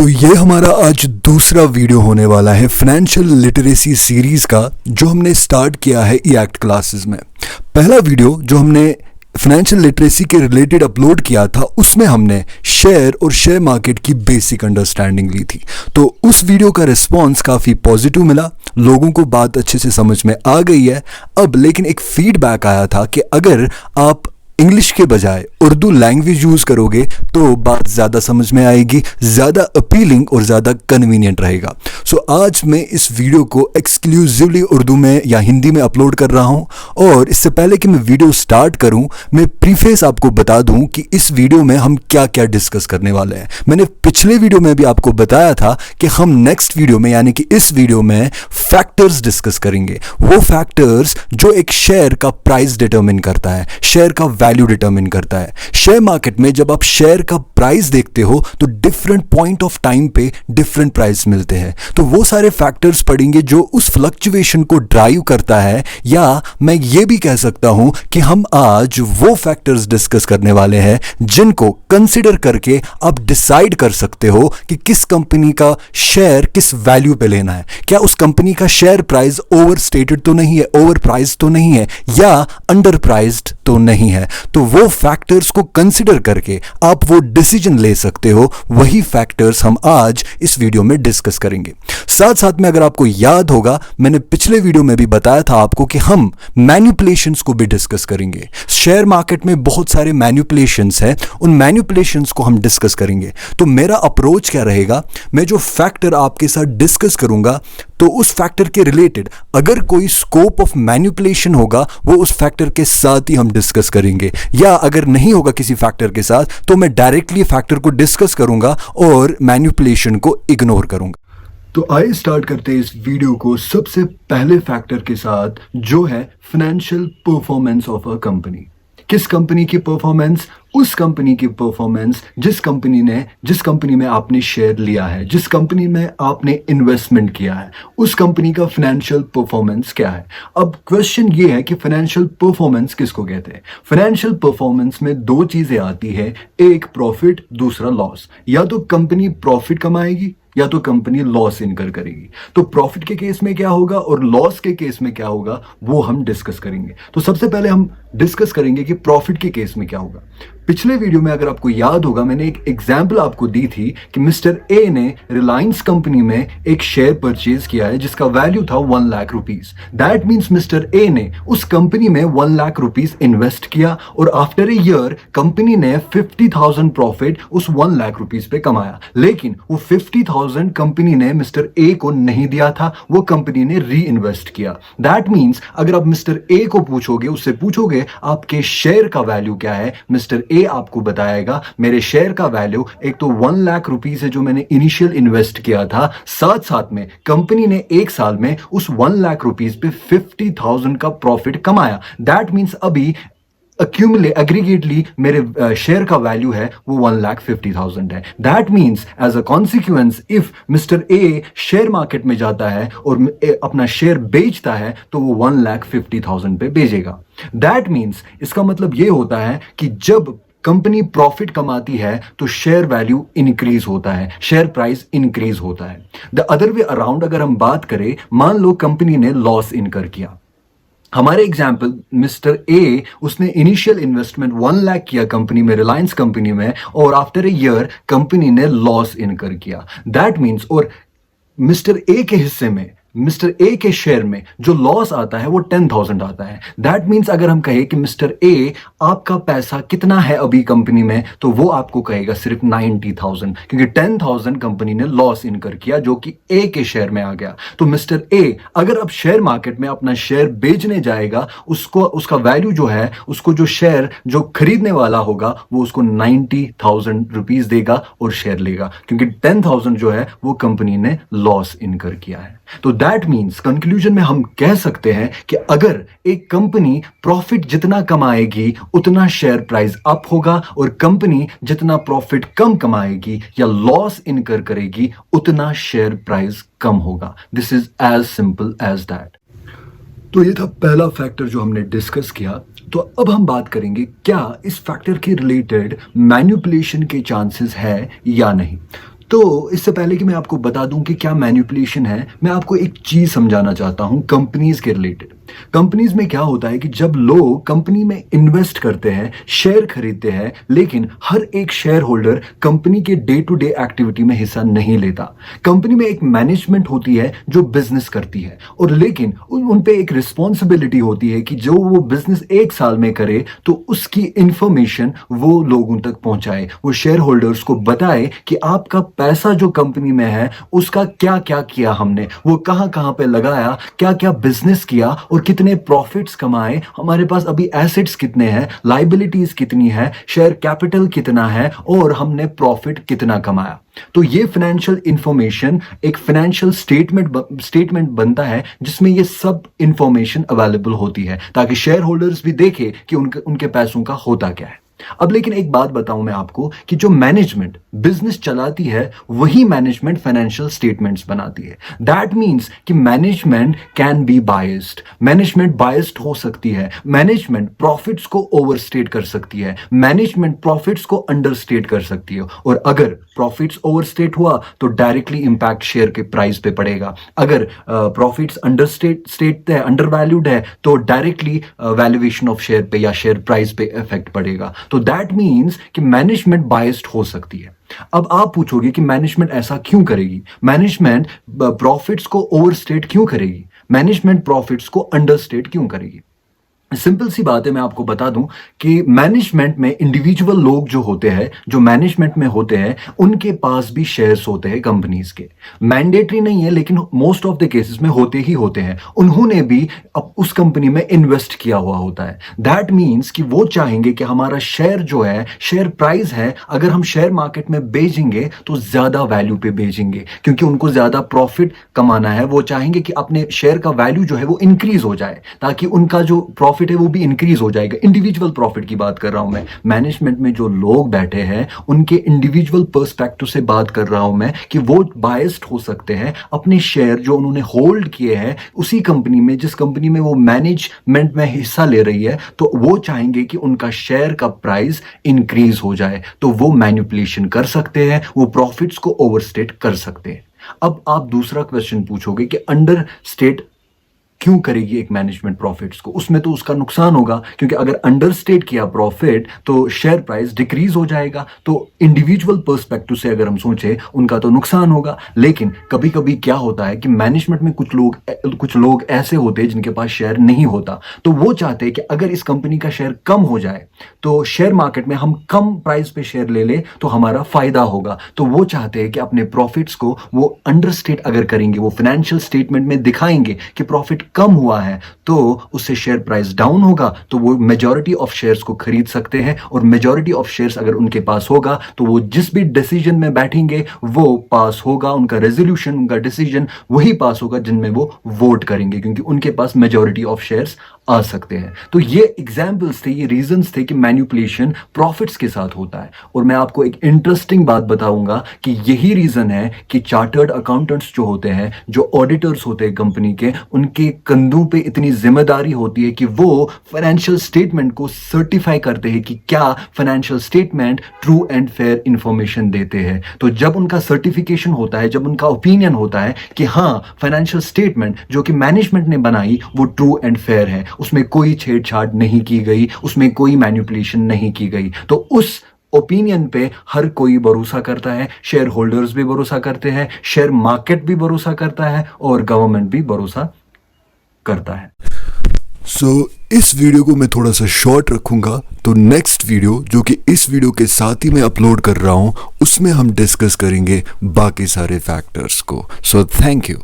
तो ये हमारा आज दूसरा वीडियो होने वाला है फाइनेंशियल लिटरेसी सीरीज़ का, जो हमने स्टार्ट किया है ई-एक्ट क्लासेस में। पहला वीडियो जो हमने फाइनेंशियल लिटरेसी के रिलेटेड अपलोड किया था, उसमें हमने शेयर और शेयर मार्केट की बेसिक अंडरस्टैंडिंग ली थी। तो उस वीडियो का रिस्पांस काफ़ी पॉजिटिव मिला, लोगों को बात अच्छे से समझ में आ गई है। अब लेकिन एक फीडबैक आया था कि अगर आप इंग्लिश के बजाय उर्दू लैंग्वेज यूज़ करोगे तो बात ज़्यादा समझ में आएगी, ज़्यादा अपीलिंग और ज़्यादा कन्वीनियंट रहेगा। सो आज मैं इस वीडियो को एक्सक्लूसिवली उर्दू में या हिंदी में अपलोड कर रहा हूं। और इससे पहले कि मैं वीडियो स्टार्ट करूं, मैं प्रीफेस आपको बता दूं कि इस वीडियो में हम क्या क्या डिस्कस करने वाले हैं। मैंने पिछले वीडियो में भी आपको बताया था कि हम नेक्स्ट वीडियो में यानी कि इस वीडियो में फैक्टर्स डिस्कस करेंगे। वो फैक्टर्स जो एक शेयर का प्राइस डिटरमिन करता है, शेयर का वैल्यू डिटरमिन करता है। शेयर मार्केट में जब आप शेयर का प्राइस देखते हो तो डिफरेंट पॉइंट ऑफ टाइम पे डिफरेंट प्राइस मिलते हैं। तो वो सारे फैक्टर्स पढ़ेंगे जो उस फ्लक्चुएशन को ड्राइव करता है, या मैं ये भी कह सकता हूं कि हम आज वो फैक्टर्स डिस्कस करने वाले हैं जिनको कंसिडर करके आप डिसाइड कर सकते हो कि किस कंपनी का शेयर किस वैल्यू पे लेना है। क्या उस कंपनी का शेयर प्राइस ओवर स्टेटेड तो नहीं है, ओवर प्राइस तो नहीं है, या अंडर प्राइस्ड तो नहीं है। तो वो फैक्टर्स को कंसिडर करके आप वो डिसीजन ले सकते हो। वही फैक्टर्स हम आज इस वीडियो में डिस्कस करेंगे। साथ साथ में अगर आपको याद होगा, मैंने पिछले वीडियो में भी बताया था आपको कि हम मैनिपुलेशंस को भी डिस्कस करेंगे। शेयर मार्केट में बहुत सारे मैनिपुलेशंस हैं, उन मैनिपुलेशंस को हम डिस्कस करेंगे। तो मेरा अप्रोच क्या रहेगा, मैं जो फैक्टर आपके साथ डिस्कस करूंगा तो उस फैक्टर के रिलेटेड अगर कोई स्कोप ऑफ मैनिपुलेशन होगा वो उस फैक्टर के साथ ही हम डिस्कस करेंगे, या अगर नहीं होगा किसी फैक्टर के साथ तो मैं डायरेक्टली फैक्टर को डिस्कस करूंगा और मैनिपुलेशन को इग्नोर करूंगा। तो आइए स्टार्ट करते हैं इस वीडियो को सबसे पहले फैक्टर के साथ, जो है financial performance of a company. किस कंपनी की परफॉर्मेंस? उस कंपनी की परफॉर्मेंस जिस कंपनी में आपने शेयर लिया है, जिस कंपनी में आपने इन्वेस्टमेंट किया है, उस कंपनी का फाइनेंशियल परफॉर्मेंस क्या है। अब क्वेश्चन ये है कि फाइनेंशियल परफॉर्मेंस किसको कहते हैं। फाइनेंशियल परफॉर्मेंस में दो चीजें आती है, एक प्रॉफिट, दूसरा लॉस। या तो कंपनी प्रॉफिट कमाएगी या तो कंपनी लॉस इनकर करेगी। तो प्रॉफिट के केस में क्या होगा और लॉस के केस में क्या होगा वो हम डिस्कस करेंगे। तो सबसे पहले हम डिस्कस करेंगे कि प्रॉफिट के केस में क्या होगा। पिछले वीडियो में अगर आपको याद होगा, मैंने एक एग्जाम्पल आपको दी थी कि मिस्टर ए ने रिलायंस कंपनी में एक शेयर परचेज किया है जिसका वैल्यू था 1 lakh rupees. That means mister A ने उस कंपनी में 1 लाख रुपीस इन्वेस्ट किया और आफ्टर ए ईयर कंपनी ने 50,000 प्रॉफिट उस 1 लाख रुपीस पे कमाया। लेकिन वो 50,000 कंपनी ने मिस्टर ए को नहीं दिया था, वो कंपनी ने री इन्वेस्ट किया। दैट मीन्स अगर आप मिस्टर ए को पूछोगे, उससे पूछोगे आपके शेयर का वैल्यू क्या है, मिस्टर ए आपको बताएगा मेरे शेयर का वैल्यू एक तो 1 लाख रुपीस है जो मैंने इनिशियल इन्वेस्ट किया था, साथ साथ में कंपनी ने एक साल में उस 1 लाख रुपीस पे 50,000 का प्रॉफिट कमाया। दैट मीन्स अभी एग्रीगेटली मेरे शेयर का वैल्यू है वो 1,50,000 है। That means as a consequence if mister A share market में जाता है और अपना शेयर बेचता है तो वो 1,50,000 पे बेचेगा। दैट मीन्स इसका मतलब ये होता है कि जब कंपनी प्रॉफिट कमाती है तो शेयर वैल्यू इंक्रीज होता है, शेयर प्राइस इंक्रीज होता है। द अदर वे अराउंड अगर हम बात करें, मान लो कंपनी ने लॉस इनकर किया। हमारे एग्जाम्पल मिस्टर ए, उसने इनिशियल इन्वेस्टमेंट 1 लाख किया कंपनी में, रिलायंस कंपनी में, और आफ्टर ए ईयर कंपनी ने लॉस इनकर किया। दैट मीन्स और मिस्टर ए के हिस्से में, मिस्टर ए के शेयर में जो लॉस आता है वो 10,000 आता है। दैट मीन्स अगर हम कहें कि मिस्टर ए आपका पैसा कितना है अभी कंपनी में, तो वो आपको कहेगा सिर्फ 90,000, क्योंकि 10,000 कंपनी ने लॉस इनकर किया जो कि ए के शेयर में आ गया। तो मिस्टर ए अगर अब शेयर मार्केट में अपना शेयर बेचने जाएगा, उसको उसका वैल्यू जो है, उसको जो शेयर जो खरीदने वाला होगा वो उसको 90,000 रुपीज देगा और शेयर लेगा, क्योंकि 10,000 जो है वो कंपनी ने लॉस इनकर किया है। तो दैट मीन्स कंक्लूजन में हम कह सकते हैं कि अगर एक कंपनी प्रॉफिट जितना कमाएगी उतना शेयर प्राइस अप होगा, और कंपनी जितना प्रॉफिट कम कमाएगी या लॉस इनकर करेगी उतना शेयर प्राइस कम होगा। This is as simple as that. तो ये था पहला फैक्टर जो हमने डिस्कस किया। तो अब हम बात करेंगे क्या इस फैक्टर के रिलेटेड मैनिपुलेशन के चांसेस है या नहीं। तो इससे पहले कि मैं आपको बता दूं कि क्या मैनिपुलेशन है, मैं आपको एक चीज समझाना चाहता हूं कंपनीज के रिलेटेड। कंपनीज में क्या होता है कि जब लोग कंपनी में इन्वेस्ट करते हैं, शेयर खरीदते हैं, लेकिन हर एक शेयर होल्डर कंपनी के डे टू डे एक्टिविटी में हिस्सा नहीं लेता। कंपनी में एक मैनेजमेंट होती है जो बिजनेस करती है, और लेकिन उन पे एक रिस्पॉन्सिबिलिटी होती है कि जो वो बिजनेस एक साल में करे तो उसकी इंफॉर्मेशन वो लोगों तक पहुंचाए, वो शेयर होल्डर्स को बताए कि आपका पैसा जो कंपनी में है उसका क्या क्या किया हमने, वो कहां कहां पे लगाया, क्या क्या बिजनेस किया और कितने प्रॉफिट्स कमाए, हमारे पास अभी एसेट्स कितने हैं, लायबिलिटीज कितनी है, शेयर कैपिटल कितना है और हमने प्रॉफिट कितना कमाया। तो ये फाइनेंशियल इंफॉर्मेशन एक फाइनेंशियल स्टेटमेंट बनता है जिसमें ये सब इंफॉर्मेशन अवेलेबल होती है, ताकि शेयर होल्डर्स भी देखे कि उनके पैसों का होता क्या है। अब लेकिन एक बात बताऊं मैं आपको कि जो मैनेजमेंट बिजनेस चलाती है वही मैनेजमेंट फाइनेंशियल स्टेटमेंट्स बनाती है। दैट मींस कि management can be biased, management biased हो सकती है, मैनेजमेंट प्रॉफिट्स को ओवरस्टेट कर सकती है, मैनेजमेंट प्रॉफिट्स को अंडरस्टेट कर सकती है, और अगर प्रॉफिट्स ओवरस्टेट हुआ तो डायरेक्टली इंपैक्ट शेयर के प्राइस पे पड़ेगा। अगर प्रॉफिट्स अंडरस्टेट है, अंडरवैल्यूड है, तो डायरेक्टली वैल्यूएशन ऑफ शेयर पे या शेयर प्राइस पे इफेक्ट पड़ेगा। तो दैट मीन्स कि मैनेजमेंट बायस्ड हो सकती है। अब आप पूछोगे कि मैनेजमेंट ऐसा क्यों करेगी, मैनेजमेंट प्रॉफिट्स को ओवरस्टेट क्यों करेगी, मैनेजमेंट प्रॉफिट्स को अंडरस्टेट क्यों करेगी? सिंपल सी बात है, मैं आपको बता दूं कि मैनेजमेंट में इंडिविजुअल लोग जो होते हैं, जो मैनेजमेंट में होते हैं, उनके पास भी शेयर्स होते हैं कंपनीज के। मैंडेटरी नहीं है लेकिन मोस्ट ऑफ द केसेस में होते ही होते हैं। उन्होंने भी अब उस कंपनी में इन्वेस्ट किया हुआ होता है। दैट मीन्स कि वो चाहेंगे कि हमारा शेयर जो है, शेयर प्राइस है, अगर हम शेयर मार्केट में बेचेंगे तो ज्यादा वैल्यू पे बेचेंगे, क्योंकि उनको ज्यादा प्रॉफिट कमाना है। वो चाहेंगे कि अपने शेयर का वैल्यू जो है वो इंक्रीज हो जाए, ताकि उनका जो प्रॉफिट है वो भी इंक्रीज हो जाएगा। इंडिविजुअल प्रॉफिट की बात कर रहा हूं मैं। मैनेजमेंट में जो लोग बैठे हैं उनके इंडिविजुअल पर्सपेक्टिव से बात कर रहा हूं मैं, कि वो बायस्ड हो सकते हैं अपने शेयर जो उन्होंने होल्ड किए हैं उसी कंपनी में, जिस कंपनी में वो मैनेजमेंट में हिस्सा ले रही है, तो वो चाहेंगे कि उनका शेयर का प्राइस इंक्रीज हो जाए। तो वो मैनिपुलेशन कर सकते हैं, वो प्रॉफिट्स को ओवरस्टेट कर सकते हैं। अब आप दूसरा क्वेश्चन पूछोगे कि अंडर स्टेट क्यों करेगी एक मैनेजमेंट प्रॉफिट्स को? उसमें तो उसका नुकसान होगा, क्योंकि अगर अंडरस्टेट किया प्रॉफिट तो शेयर प्राइस डिक्रीज हो जाएगा। तो इंडिविजुअल पर्सपेक्टिव से अगर हम सोचें उनका तो नुकसान होगा। लेकिन कभी कभी क्या होता है कि मैनेजमेंट में कुछ लोग ऐसे होते हैं जिनके पास शेयर नहीं होता, तो वो चाहते हैं कि अगर इस कंपनी का शेयर कम हो जाए तो शेयर मार्केट में हम कम प्राइस पे शेयर ले लें तो हमारा फायदा होगा। तो वो चाहते हैं कि अपने प्रॉफिट्स को वो अंडरस्टेट अगर करेंगे, वो फाइनेंशियल स्टेटमेंट में दिखाएंगे कि प्रॉफिट कम हुआ है, तो उससे शेयर प्राइस डाउन होगा, तो वो मेजॉरिटी ऑफ शेयर्स को खरीद सकते हैं। और मेजॉरिटी ऑफ शेयर्स अगर उनके पास होगा तो वो जिस भी डिसीजन में बैठेंगे वो पास होगा, उनका रेजोल्यूशन, उनका डिसीजन वही पास होगा जिनमें वो वोट करेंगे, क्योंकि उनके पास मेजॉरिटी ऑफ शेयर्स आ सकते हैं। तो ये एग्जाम्पल्स थे, ये रीजंस थे कि मैनिपुलेशन प्रॉफिट्स के साथ होता है। और मैं आपको एक इंटरेस्टिंग बात बताऊंगा कि यही रीजन है कि चार्टर्ड अकाउंटेंट्स जो होते हैं, जो ऑडिटर्स होते हैं कंपनी के, उनके कंधों पे इतनी जिम्मेदारी होती है कि वो फाइनेंशियल स्टेटमेंट को सर्टिफाई करते हैं कि क्या financial statement true and fair information देते हैं। तो जब उनका सर्टिफिकेशन होता है, जब उनका ओपिनियन होता है कि हाँ फाइनेंशियल स्टेटमेंट जो कि मैनेजमेंट ने बनाई वो ट्रू एंड फेयर है, उसमें कोई छेड़छाड़ नहीं की गई, उसमें कोई मैनिपुलेशन नहीं की गई, तो उस ओपिनियन पे हर कोई भरोसा करता है। शेयर होल्डर्स भी भरोसा करते हैं, शेयर मार्केट भी भरोसा करता है और गवर्नमेंट भी भरोसा करता है। इस वीडियो को मैं थोड़ा सा शॉर्ट रखूंगा, तो नेक्स्ट वीडियो जो कि इस वीडियो के साथ ही मैं अपलोड कर रहा हूं उसमें हम डिस्कस करेंगे बाकी सारे फैक्टर्स को। Thank you.